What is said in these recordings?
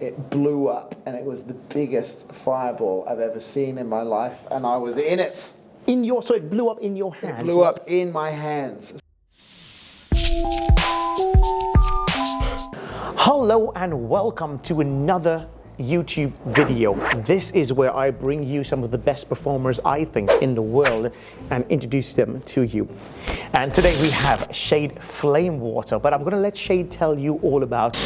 It blew up, and it was the biggest fireball I've ever seen in my life, and I was in it. So it blew up in your hands? It blew up in my hands. Hello and welcome to another YouTube video. This is where I bring you some of the best performers I think in the world and introduce them to you. And today we have Shade Flamewater, but I'm going to let Shade tell you all about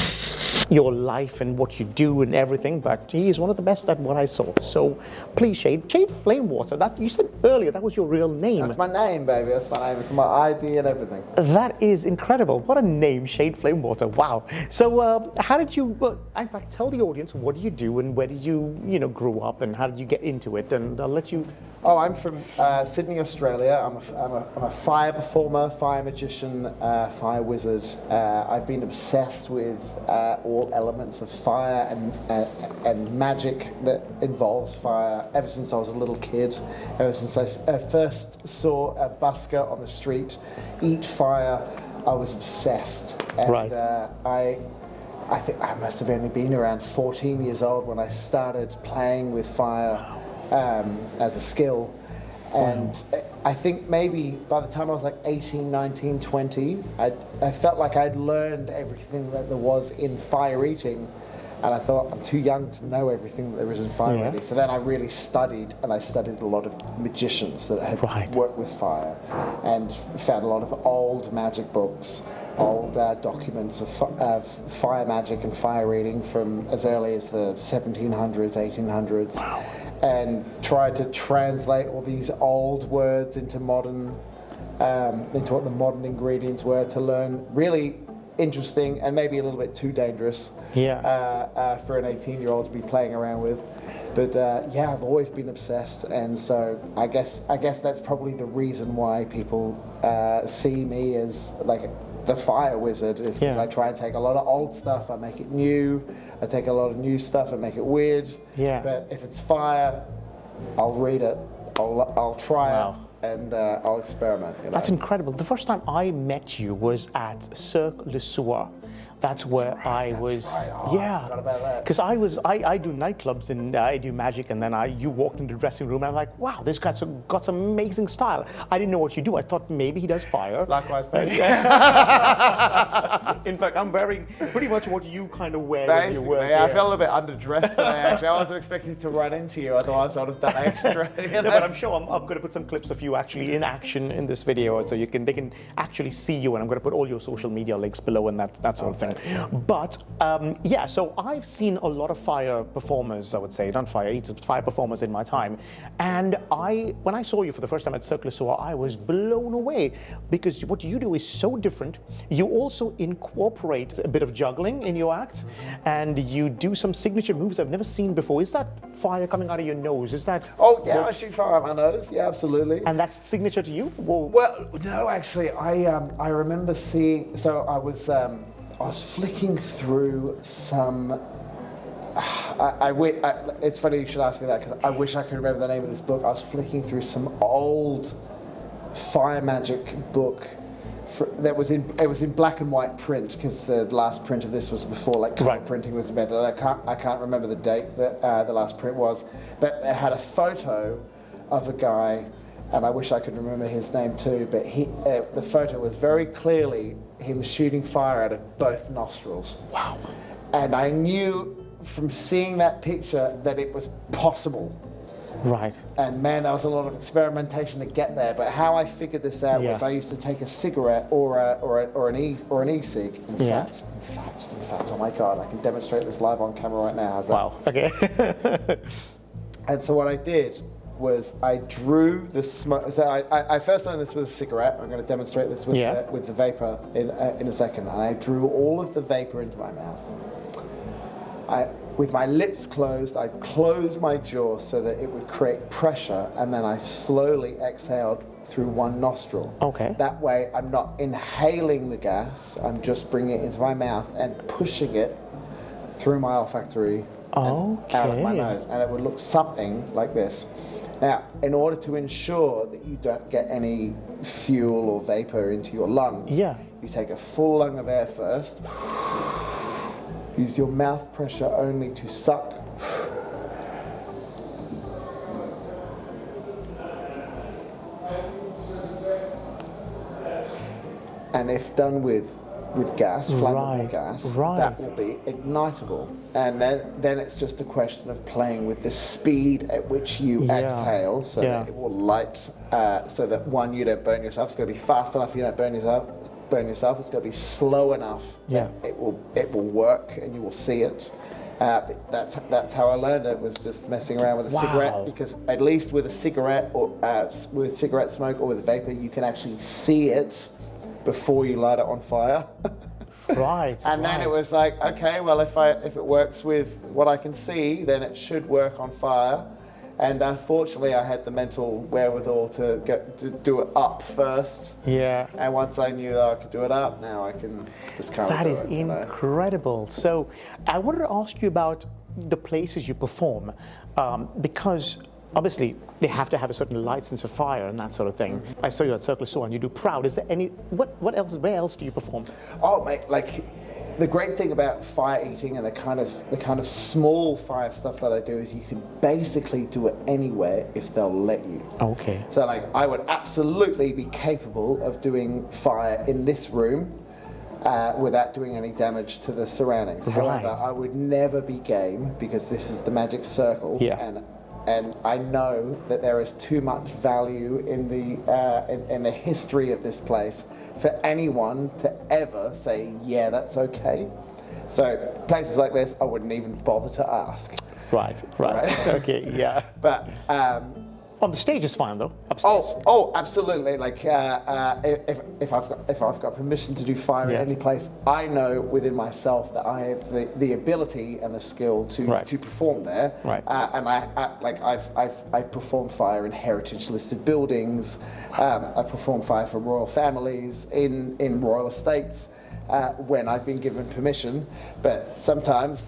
your life and what you do and everything, but he is one of the best at what I saw. So please, Shade Flamewater, that you said earlier, that was your real name. That's my name, baby. That's my name. It's my ID and everything. That is incredible. What a name, Shade Flamewater. Wow. So how did you, well, in fact, tell the audience, what do you do and where did you, grow up and how did you get into it? And I'll let you... Oh, I'm from Sydney, Australia. I'm a fire performer, fire magician, fire wizard. I've been obsessed with all elements of fire and magic that involves fire ever since I was a little kid. Ever since I first saw a busker on the street eat fire, I was obsessed. And, right. I think I must have only been around 14 years old when I started playing with fire. As a skill, and I think maybe by the time I was like 18, 19, 20, I felt like I'd learned everything that there was in fire eating, and I thought I'm too young to know everything that there is in fire eating. So then I really studied, and I studied a lot of magicians that had worked with fire, and found a lot of old magic books, old documents of fire magic and fire reading from as early as the 1700s, 1800s. Wow. And tried to translate all these old words into modern, into what the modern ingredients were, to learn really interesting and maybe a little bit too dangerous for an 18-year-old to be playing around with. But yeah, I've always been obsessed, and so I guess that's probably the reason why people see me as like the fire wizard, is because I try and take a lot of old stuff, I make it new. I take a lot of new stuff and make it weird. Yeah. But if it's fire, I'll read it, I'll try it, and I'll experiment. That's incredible. The first time I met you was at Cirque du Soleil. That's where I was. Right. Oh, I forgot about that. Because I do nightclubs and I do magic, and then you walked into the dressing room and I'm like, wow, this guy's got some amazing style. I didn't know what you do. I thought maybe he does fire. Likewise, baby. In fact, I'm wearing pretty much what you kind of wear. Basically, when you work. I feel a little bit underdressed today. Actually, I wasn't expecting to run into you. Otherwise, I would have done extra. No, but I'm sure I'm going to put some clips of you actually in action in this video, so they can actually see you. And I'm going to put all your social media links below and that sort of thing. But yeah, so I've seen a lot of fire performers, I would say, not fire eaters, but fire performers in my time. And when I saw you for the first time at Cirque du Soleil, I was blown away because what you do is so different. You also incorporate a bit of juggling in your act, and you do some signature moves I've never seen before. Is that fire coming out of your nose? Is that? Oh yeah, I shoot fire out my nose. Yeah, absolutely. And that's signature to you? Well, no, actually, I remember seeing. So I was flicking through some. It's funny you should ask me that because I wish I could remember the name of this book. I was flicking through some old fire magic book that was in black and white print, because the last print of this was before like color printing was invented. I can't remember the date that the last print was, but it had a photo of a guy. And I wish I could remember his name too, but the photo was very clearly him shooting fire out of both nostrils. Wow. And I knew from seeing that picture that it was possible. Right. And man, there was a lot of experimentation to get there, but how I figured this out was I used to take a cigarette or an e-cig. In fact, oh my God, I can demonstrate this live on camera right now. How's that? Wow, okay. And so what I did was I drew the smoke. So I first learned this with a cigarette. I'm going to demonstrate this with the vapor in a second. And I drew all of the vapor into my mouth. With my lips closed, I closed my jaw so that it would create pressure, and then I slowly exhaled through one nostril. Okay. That way, I'm not inhaling the gas. I'm just bringing it into my mouth and pushing it through my olfactory and out of my nose, and it would look something like this. Now, in order to ensure that you don't get any fuel or vapor into your lungs, you take a full lung of air first, Use your mouth pressure only to suck. And if done with gas, flammable gas, that will be ignitable. And then it's just a question of playing with the speed at which you exhale, so that it will light, so that one, you don't burn yourself. It's going to be fast enough you don't burn yourself. It's going to be slow enough that it will work and you will see it. That's how I learned it, was just messing around with a cigarette, because at least with a cigarette or with cigarette smoke or with a vapor, you can actually see it before you light it on fire. And then it was like, okay, well, if it works with what I can see, then it should work on fire. And unfortunately, I had the mental wherewithal to do it up first. Yeah. And once I knew that I could do it up, now I can just kind of do it. That is incredible. So I wanted to ask you about the places you perform, because obviously they have to have a certain license for fire and that sort of thing. I saw you at Circle Soar and you do Proud. Is there any, what else, where else do you perform? Oh, mate, like, the great thing about fire eating and the kind of small fire stuff that I do is you can basically do it anywhere if they'll let you. Okay. So like, I would absolutely be capable of doing fire in this room without doing any damage to the surroundings. However, I would never be game, because this is the magic circle, and I know that there is too much value in the history of this place for anyone to ever say, yeah, that's okay. So places like this, I wouldn't even bother to ask. Right. Okay, yeah. But on the stage is fine though. Upstairs. Oh, absolutely. Like if I've got permission to do fire in any place, I know within myself that I have the ability and the skill to perform there. And I've performed fire in heritage listed buildings. I've performed fire for royal families in royal estates when I've been given permission. But sometimes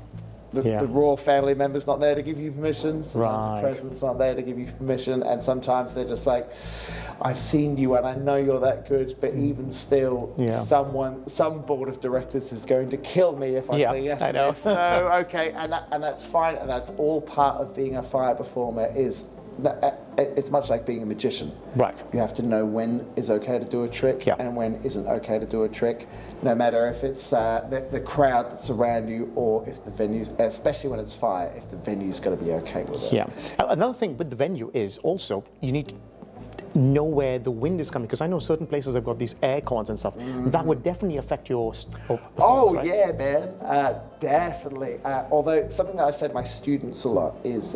the royal family member's not there to give you permission, sometimes the president's not there to give you permission, and sometimes they're just like, I've seen you and I know you're that good, but even still, some board of directors is going to kill me if I say yes to this. So, okay, and that's fine, and that's all part of being a fire performer. It's much like being a magician. You have to know when is okay to do a trick and when isn't okay to do a trick, no matter if it's the crowd that's around you or if the venue's, especially when it's fire, if the venue's going to be okay with it. Another thing with the venue is also you need to know where the wind is coming, because I know certain places have got these air cons and stuff. That would definitely affect your yeah, man, definitely. Although something that I say to my students a lot is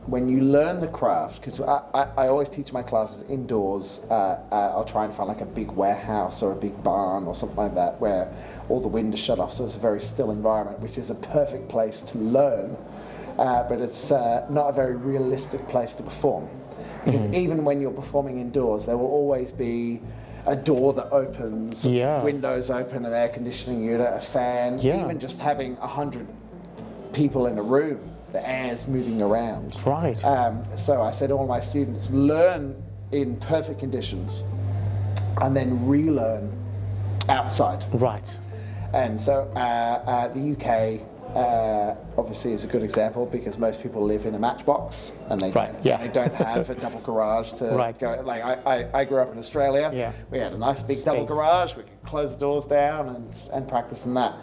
when you learn the craft, because I always teach my classes indoors. I'll try and find like a big warehouse or a big barn or something like that where all the wind is shut off, so it's a very still environment, which is a perfect place to learn, but it's not a very realistic place to perform. Because even when you're performing indoors, there will always be a door that opens, windows open, an air conditioning unit, a fan, even just having 100 people in a room, the air's moving around. So I said to all my students, learn in perfect conditions and then relearn outside. And so the UK obviously is a good example, because most people live in a matchbox and they don't have a double garage to go. Like I grew up in Australia. We had a nice big double garage. We could close the doors down and practice in that.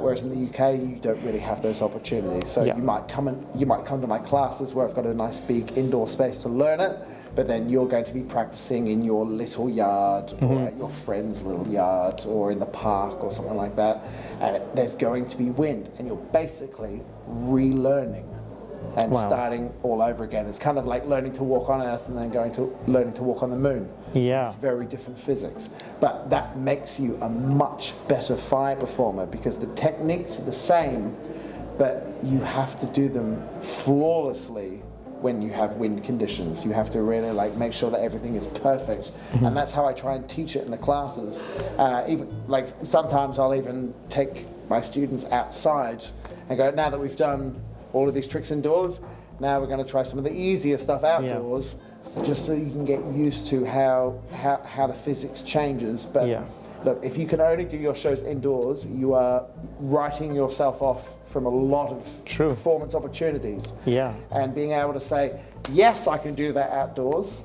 Whereas in the UK, you don't really have those opportunities. So you might come to my classes where I've got a nice big indoor space to learn it, but then you're going to be practicing in your little yard or at your friend's little yard or in the park or something like that, and there's going to be wind, and you're basically relearning and starting all over again. It's kind of like learning to walk on Earth and then learning to walk on the moon. It's very different physics, but that makes you a much better fire performer, because the techniques are the same, but you have to do them flawlessly. When you have wind conditions, you have to really make sure that everything is perfect, and that's how I try and teach it in the classes. Even sometimes I'll even take my students outside and go, now that we've done all of these tricks indoors, now we're going to try some of the easier stuff outdoors, just so you can get used to how the physics changes. But look, if you can only do your shows indoors, you are writing yourself off from a lot of performance opportunities. Yeah. And being able to say, yes, I can do that outdoors,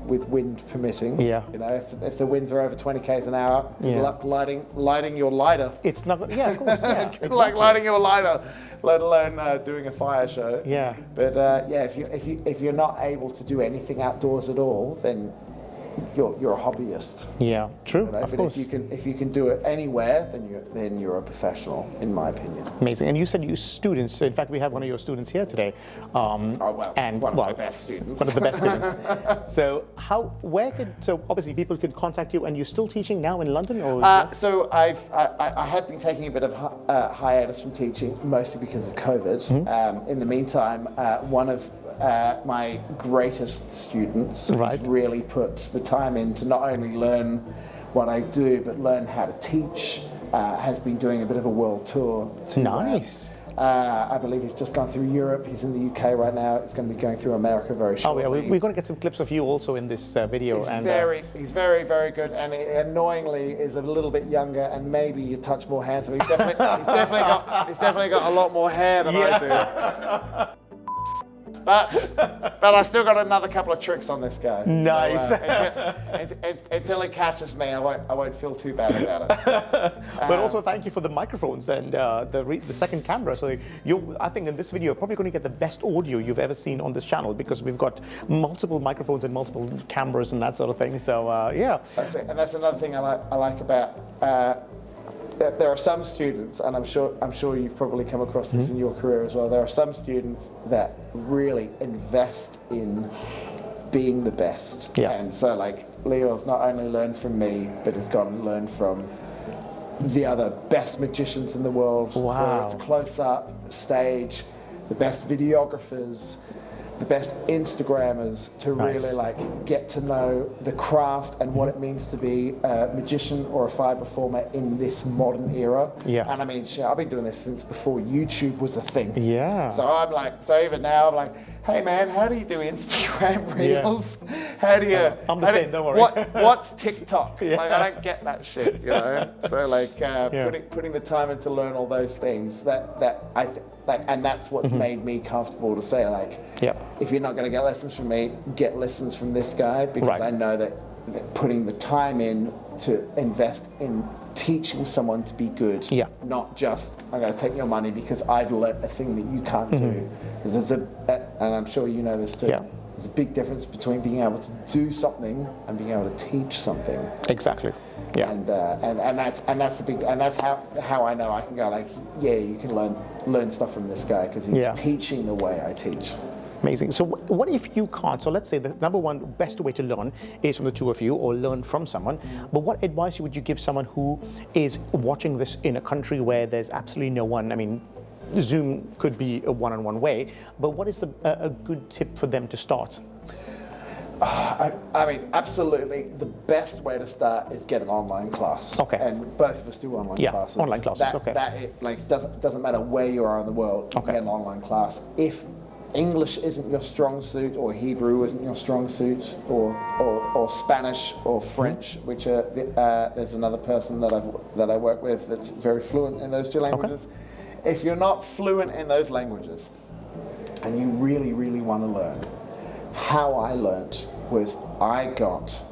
with wind permitting. Yeah. You know, if the winds are over 20 k's an hour, yeah. lighting your lighter. It's not. Yeah, of course. Yeah. Exactly. Like lighting your lighter, let alone doing a fire show. Yeah. But yeah, if you're not able to do anything outdoors at all, then you're a hobbyist. Yeah, true. You know? Of But course. if you can do it anywhere, then you're a professional, in my opinion. Amazing. And you said you students. In fact, we have one of your students here today. And one of the best students. One of the best students. So so obviously people could contact you, and you're still teaching now in London, or? So I have been taking a bit of hiatus from teaching, mostly because of COVID. In the meantime, one of my greatest students has really put the time in to not only learn what I do, but learn how to teach. Has been doing a bit of a world tour. Nice. I believe he's just gone through Europe. He's in the UK right now. He's going to be going through America very shortly. Oh yeah, we're going to get some clips of you also in this video. He's very, very good, and he annoyingly is a little bit younger and maybe a touch more handsome. He's definitely got a lot more hair than I do. But I still got another couple of tricks on this guy. Nice. So, until he catches me, I won't feel too bad about it. But also thank you for the microphones and the second camera. So I think in this video you're probably going to get the best audio you've ever seen on this channel, because we've got multiple microphones and multiple cameras and that sort of thing. So yeah. That's it. And that's another thing I like about. There are some students, and I'm sure you've probably come across this in your career as well. There are some students that really invest in being the best. Yeah. And so, like, Leo's not only learned from me, but has gone and learned from the other best magicians in the world. Wow. Whether it's close up, stage, the best videographers, the best Instagrammers, to really like get to know the craft and what it means to be a magician or a fire performer in this modern era. Yeah. And I mean, shit, I've been doing this since before YouTube was a thing. Yeah. So even now I'm like, hey man, how do you do Instagram Reels? Yeah. How do you? I'm the same. Don't worry. What's TikTok? Yeah. Like, I don't get that shit, you know. So like putting the time in to learn all those things that I think. Like, and that's what's made me comfortable to say, like, if you're not going to get lessons from me, get lessons from this guy, because I know that putting the time in to invest in teaching someone to be good, not just, I'm going to take your money because I've learnt a thing that you can't do. Because there's and I'm sure you know this too, there's a big difference between being able to do something and being able to teach something. Exactly. Yeah. And that's the big, and that's how I know I can go, like, yeah, you can learn stuff from this guy because he's teaching the way I teach. Amazing. So what if you can't? So let's say the number one best way to learn is from the two of you, or learn from someone. But what advice would you give someone who is watching this in a country where there's absolutely no one? I mean, Zoom could be a one-on-one way, but what is a good tip for them to start? I mean, absolutely, the best way to start is get an online class. Okay. And both of us do online classes. Yeah, online classes, doesn't matter where you are in the world, you get an online class. If English isn't your strong suit, or Hebrew isn't your strong suit, or Spanish or French, which are there's another person that I work with that's very fluent in those two languages. Okay. If you're not fluent in those languages, and you really, really want to learn, how I learnt was I got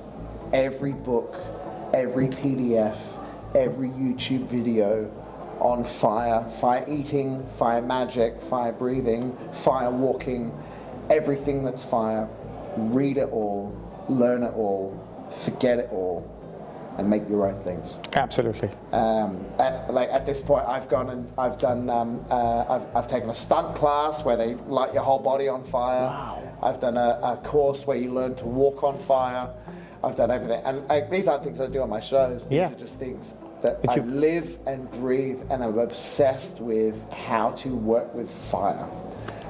every book, every PDF, every YouTube video on fire eating, fire magic, fire breathing, fire walking, everything that's fire. Read it all, learn it all, forget it all, and make your own things. Absolutely. At this point, I've gone and I've taken a stunt class where they light your whole body on fire. Wow. I've done a course where you learn to walk on fire. I've done everything, and these aren't things I do on my shows. These are just things that I live and breathe, and I'm obsessed with how to work with fire.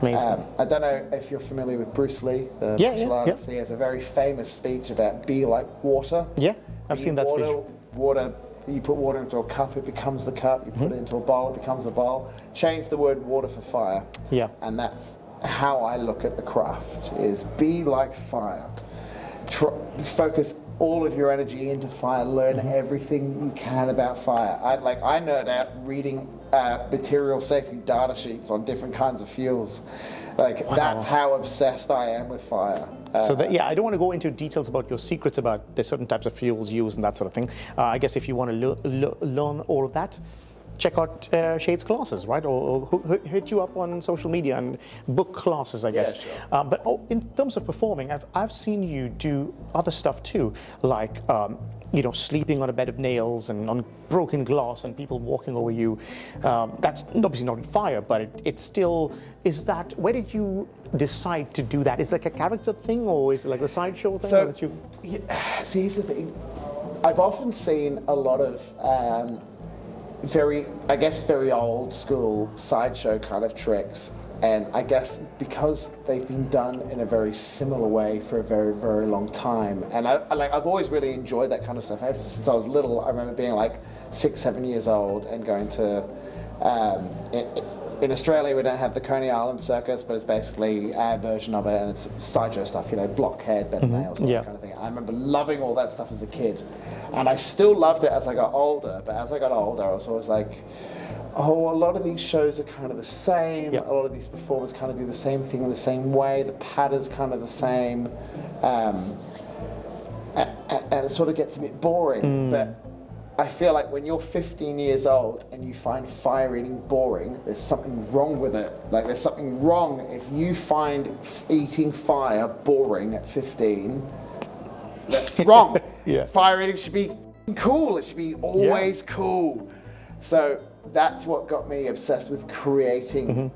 Amazing. I don't know if you're familiar with Bruce Lee, the martial artist. He has a very famous speech about be like water. Yeah, I've seen that speech. Water, you put water into a cup, it becomes the cup. You put it into a bowl, it becomes the bowl. Change the word water for fire. Yeah. And that's how I look at the craft, is be like fire. Focus all of your energy into fire, learn everything you can about fire. I nerd out reading material safety data sheets on different kinds of fuels. That's how obsessed I am with fire. So I don't want to go into details about your secrets about the certain types of fuels used and that sort of thing. I guess if you want to learn all of that, check out Shade's classes, right? Or hit you up on social media and book classes, I guess. Yeah, sure. But in terms of performing, I've seen you do other stuff too, like sleeping on a bed of nails and on broken glass and people walking over you. That's obviously not in fire, but it's still, where did you decide to do that? Is it like a character thing, or is it like a sideshow thing? So, see, here's the thing. I've often seen a lot of very old school sideshow kind of tricks, and I guess because they've been done in a very similar way for a very, very long time, and I've always really enjoyed that kind of stuff. Ever since I was little, I remember being like 6, 7 years old and going to in Australia we don't have the Coney Island Circus, but it's basically our version of it, and it's sideshow stuff, blockhead, bed of nails, that kind of thing. I remember loving all that stuff as a kid, and I still loved it as I got older, but as I got older I was always like, oh, a lot of these shows are kind of the same, a lot of these performers kind of do the same thing in the same way, the pattern's kind of the same, and it sort of gets a bit boring, but I feel like when you're 15 years old and you find fire eating boring, there's something wrong with it. Like, there's something wrong if you find eating fire boring at 15. That's wrong. Fire eating should be cool. It should be always cool. So that's what got me obsessed with creating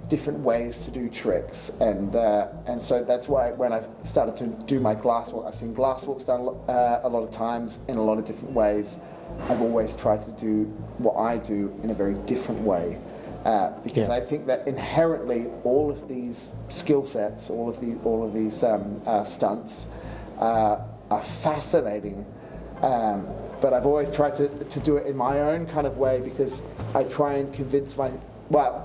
different ways to do tricks, and so that's why when I started to do my glass walk, I've seen glass walks done a lot of times in a lot of different ways. I've always tried to do what I do in a very different way, because I think that inherently all of these skill sets, all of these stunts are fascinating. But I've always tried to do it in my own kind of way, because I try and convince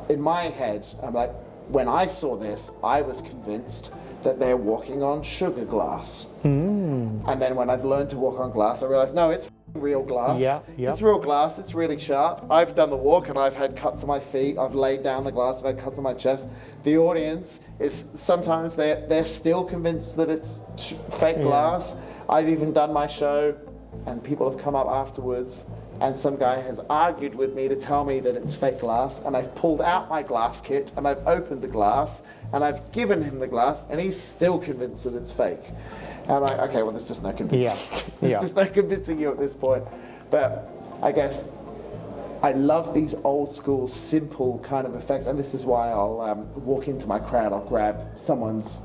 in my head, I'm like, when I saw this, I was convinced that they're walking on sugar glass. And then when I've learned to walk on glass, I realized, no, it's real glass. It's real glass, it's really sharp. I've done the walk and I've had cuts on my feet, I've laid down the glass, I've had cuts on my chest. The audience is, sometimes they're still convinced that it's fake glass. I've even done my show and people have come up afterwards and some guy has argued with me to tell me that it's fake glass, and I've pulled out my glass kit and I've opened the glass and I've given him the glass and he's still convinced that it's fake. And I'm like, okay, well, there's just no convincing. There's just no convincing you at this point. But I guess I love these old school, simple kind of effects, and this is why I'll walk into my crowd, I'll grab someone's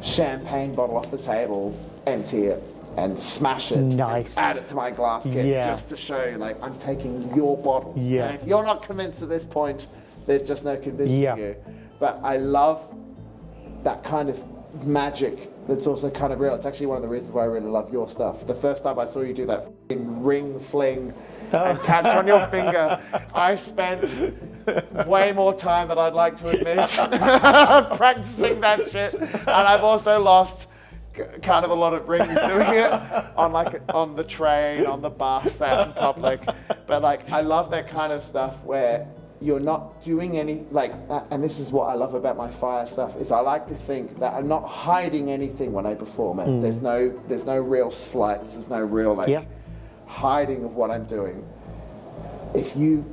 champagne bottle off the table, empty it, and smash it, and add it to my glass kit, just to show you, like, I'm taking your bottle. And if you're not convinced at this point, there's just no convincing you. But I love that kind of magic that's also kind of real. It's actually one of the reasons why I really love your stuff. The first time I saw you do that ring fling and catch on your finger, I spent way more time than I'd like to admit practicing that shit. And I've also lost kind of a lot of rings doing it on the train, on the bus, out in public. But I love that kind of stuff where you're not doing any, and this is what I love about my fire stuff, is I like to think that I'm not hiding anything when I perform it. There's no real slights, there's no real hiding of what I'm doing. If you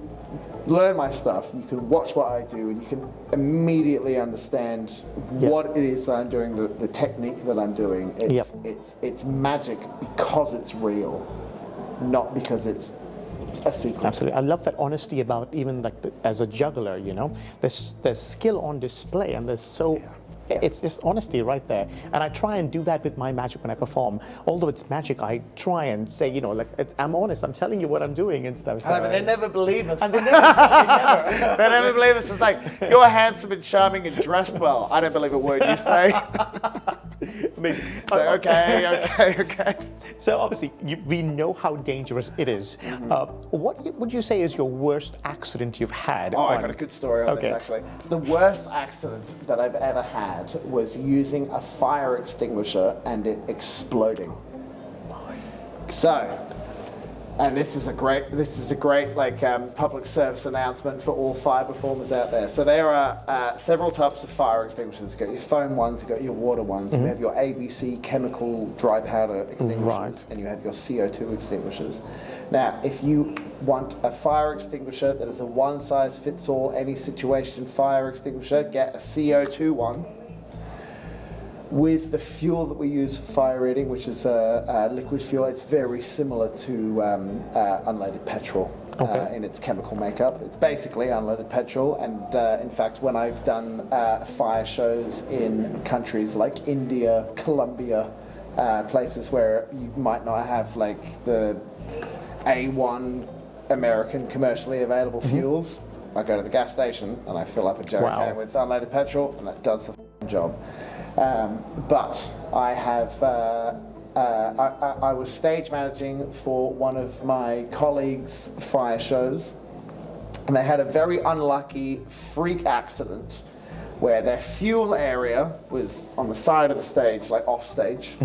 learn my stuff, you can watch what I do and you can immediately understand what it is that I'm doing, the technique that I'm doing. It's magic because it's real, not because it's a secret. Absolutely. I love that honesty about even as a juggler, there's skill on display, and there's it's just honesty right there. And I try and do that with my magic when I perform. Although it's magic, I try and say, I'm honest, I'm telling you what I'm doing and stuff. So, but they never believe us. And they never believe us. It's like, you're handsome and charming and dressed well. I don't believe a word you say. So, okay. So obviously, we know how dangerous it is. What would you say is your worst accident you've had? I got a good story on this, actually. The worst accident that I've ever had was using a fire extinguisher and it exploding. So, and this is a great like public service announcement for all fire performers out there. So there are several types of fire extinguishers. You've got your foam ones, you've got your water ones, you have your ABC chemical dry powder extinguishers, and you have your CO2 extinguishers. Now, if you want a fire extinguisher that is a one-size-fits-all, any situation fire extinguisher, get a CO2 one. With the fuel that we use for fire eating, which is liquid fuel, it's very similar to unleaded petrol in its chemical makeup. It's basically unleaded petrol, and in fact, when I've done fire shows in countries like India, Colombia, places where you might not have like the A1 American commercially available fuels, I go to the gas station and I fill up a jerry can with unleaded petrol, and that does the job. But I have, I was stage managing for one of my colleagues' fire shows, and they had a very unlucky freak accident where their fuel area was on the side of the stage, like off stage,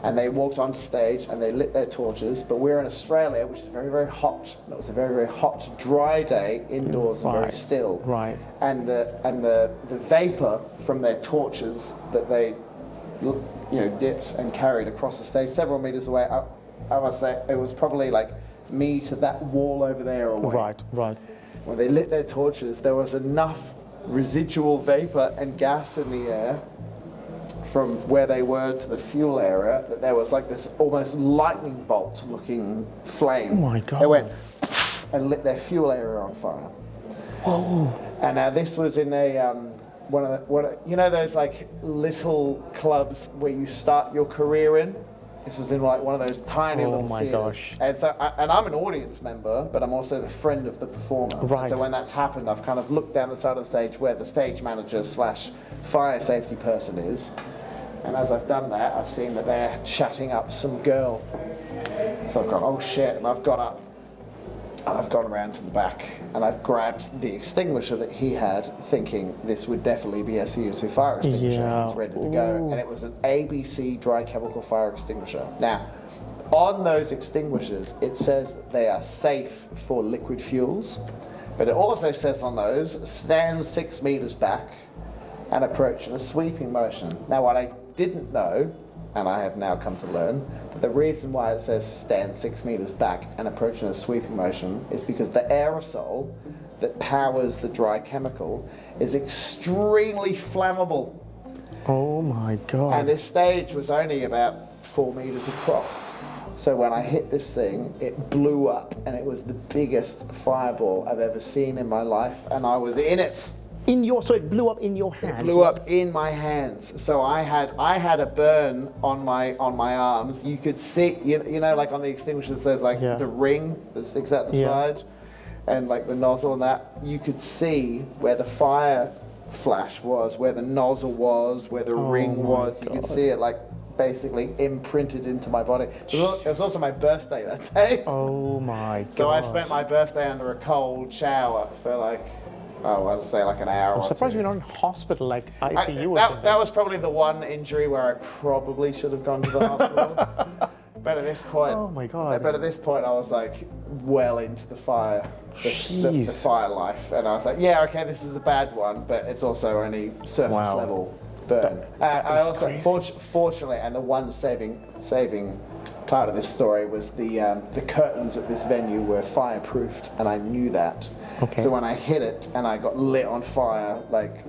and they walked onto stage and they lit their torches, but we're in Australia, which is very, very hot, and it was a very, very hot, dry day indoors and very still. Right. And the vapor from their torches that they, dipped and carried across the stage several meters away, I must say it was probably like me to that wall over there away. Right. When they lit their torches, there was enough residual vapor and gas in the air from where they were to the fuel area that there was like this almost lightning bolt looking flame. Oh my God. They went and lit their fuel area on fire. Whoa. And this was in a one of those like little clubs where you start your career in. This was in like one of those tiny little theaters. Gosh. And so, I'm an audience member, but I'm also the friend of the performer. Right. So when that's happened, I've kind of looked down the side of the stage where the stage manager / fire safety person is. And as I've done that, I've seen that they're chatting up some girl. So I've gone, oh shit, and I've got up. I've gone around to the back and I've grabbed the extinguisher that he had, thinking this would definitely be a CO2 fire extinguisher. Yeah. It's ready to go. And it was an ABC dry chemical fire extinguisher. Now, on those extinguishers, it says that they are safe for liquid fuels, but it also says on those, stand 6 meters back and approach in a sweeping motion. Now, what I didn't know, and I have now come to learn, that the reason why it says stand 6 meters back and approach in a sweeping motion is because the aerosol that powers the dry chemical is extremely flammable. Oh my God. And this stage was only about 4 meters across. So when I hit this thing, it blew up, and it was the biggest fireball I've ever seen in my life, and I was in it. So it blew up in your hands? It blew up in my hands. So I had a burn on my arms. You could see, you know, like on the extinguishers, there's like the ring that sticks out the side, and like the nozzle and that. You could see where the fire flash was, where the nozzle was, where the ring was. You could see it like basically imprinted into my body. It was also my birthday that day. Oh my God. So I spent my birthday under a cold shower for like, I'd say like an hour. I'm surprised you're not in hospital, like ICU or something. That was probably the one injury where I probably should have gone to the hospital. But at this point, oh my God. But at this point, I was like well into the fire, the fire life, and I was like, yeah, okay, this is a bad one, but it's also only surface level burn. I also, fortunately, and the one saving part of this story was the curtains at this venue were fireproofed, and I knew that. Okay. So when I hit it and I got lit on fire, like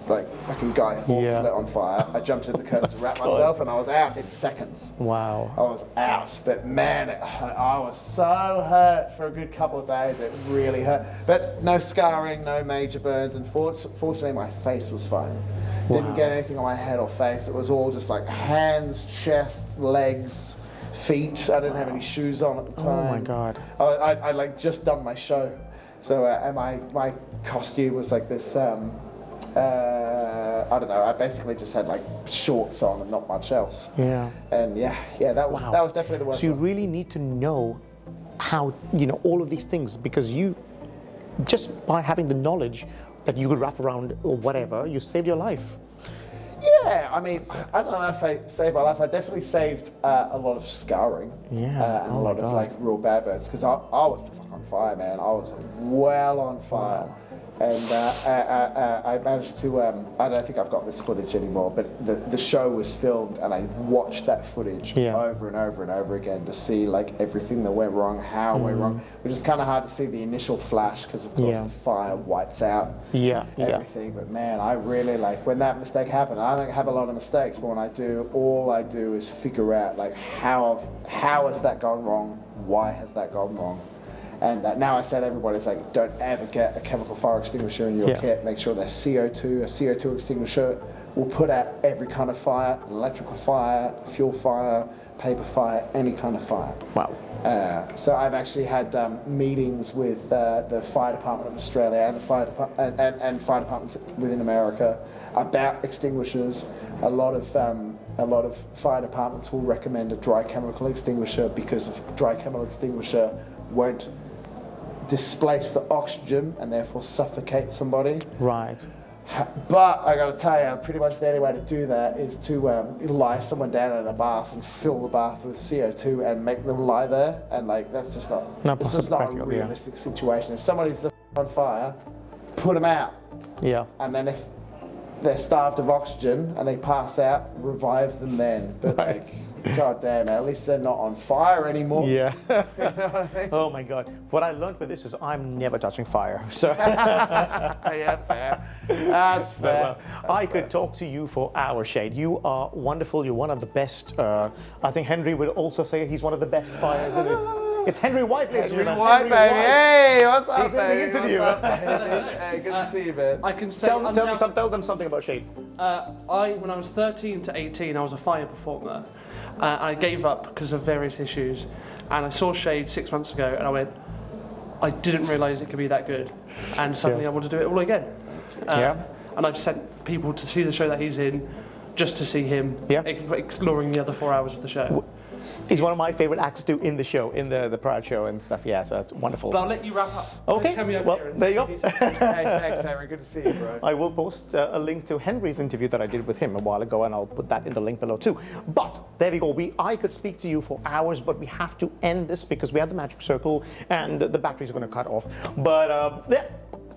fucking Guy Fawkes lit on fire, I jumped into the curtains and wrapped myself, and I was out in seconds. Wow. I was out, but man, I was so hurt for a good couple of days. It really hurt, but no scarring, no major burns, and fortunately my face was fine. Didn't get anything on my head or face. It was all just like hands, chest, legs, feet. I didn't have any shoes on at the time. Oh my God. I like just done my show, so and my costume was like this. I don't know. I basically just had like shorts on and not much else. Yeah. And that was definitely the worst. So you really need to know how, all of these things, because you, just by having the knowledge that you could wrap around or whatever, you saved your life. Yeah, I mean, I don't know if I saved my life. I definitely saved a lot of scarring and a lot of like real bad burns because I was the fuck on fire, man. I was well on fire. Wow. And I managed to, I don't think I've got this footage anymore, but the show was filmed and I watched that footage over and over and over again to see like everything that went wrong, how it went wrong, which is kind of hard to see the initial flash because of course the fire whites out everything. But man, I really like when that mistake happened. I don't have a lot of mistakes, but when I do, all I do is figure out like how has that gone wrong? Why has that gone wrong? And now I said everybody's like, don't ever get a chemical fire extinguisher in your kit. Make sure there's CO2. A CO2 extinguisher will put out every kind of fire, electrical fire, fuel fire, paper fire, any kind of fire. Wow. So I've actually had meetings with the Fire Department of Australia and the fire departments within America about extinguishers. A lot of fire departments will recommend a dry chemical extinguisher because a dry chemical extinguisher won't displace the oxygen and therefore suffocate somebody. Right. But I gotta tell you, pretty much the only way to do that is to lie someone down in a bath and fill the bath with CO2 and make them lie there. And like, that's just not a realistic situation. If somebody's on fire, put them out. Yeah. And then if they're starved of oxygen and they pass out, revive them then. But like, God damn, at least they're not on fire anymore. Yeah. You know what I mean? Oh my God. What I learned with this is I'm never touching fire. So yeah, fair. That's fair. I could talk to you for hours, Shade. You are wonderful. You're one of the best. I think Henry would also say he's one of the best fires, isn't it? It's Henry White, ladies and gentlemen. Henry White, baby. Hey, what's up, baby? He's in the interview. Hey, good to see you, man. I can say tell them something about Shade. When I was 13 to 18, I was a fire performer. I gave up because of various issues, and I saw Shade 6 months ago, and I went, I didn't realise it could be that good, and suddenly I want to do it all again. And I've sent people to see the show that he's in, just to see him exploring the other 4 hours of the show. He's one of my favourite acts to do in the show, in the Pride show and stuff. Yeah, so it's wonderful. But I'll let you wrap up. Okay. Well, there you go. Hey, thanks, Henry. Good to see you, bro. I will post a link to Henry's interview that I did with him a while ago, and I'll put that in the link below too. But there we go. I could speak to you for hours, but we have to end this because we have the magic circle and the batteries are going to cut off. But yeah,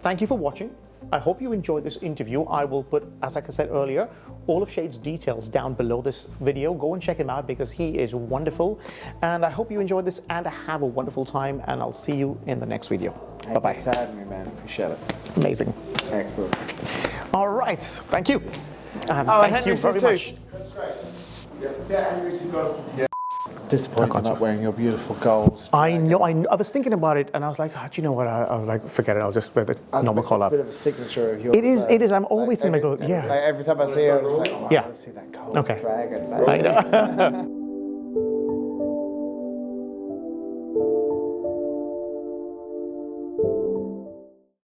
thank you for watching. I hope you enjoyed this interview. I will put, as I said earlier, all of Shade's details down below this video. Go and check him out because he is wonderful. And I hope you enjoyed this and have a wonderful time. And I'll see you in the next video. Hey, bye-bye. Thanks for having me, man. Appreciate it. Amazing. Excellent. All right. Thank you. Thank you very much. That's great. Yeah. Disappointed you're not wearing your beautiful gold. I know. I was thinking about it, and I was like, oh, do you know what? I was like, forget it. I'll just wear the normal collar. It's a bit of a signature of yours. It is. It is. I'm always in my gold. Yeah. Like every time I see it, I'm just like, oh, I want to see that gold dragon. I know.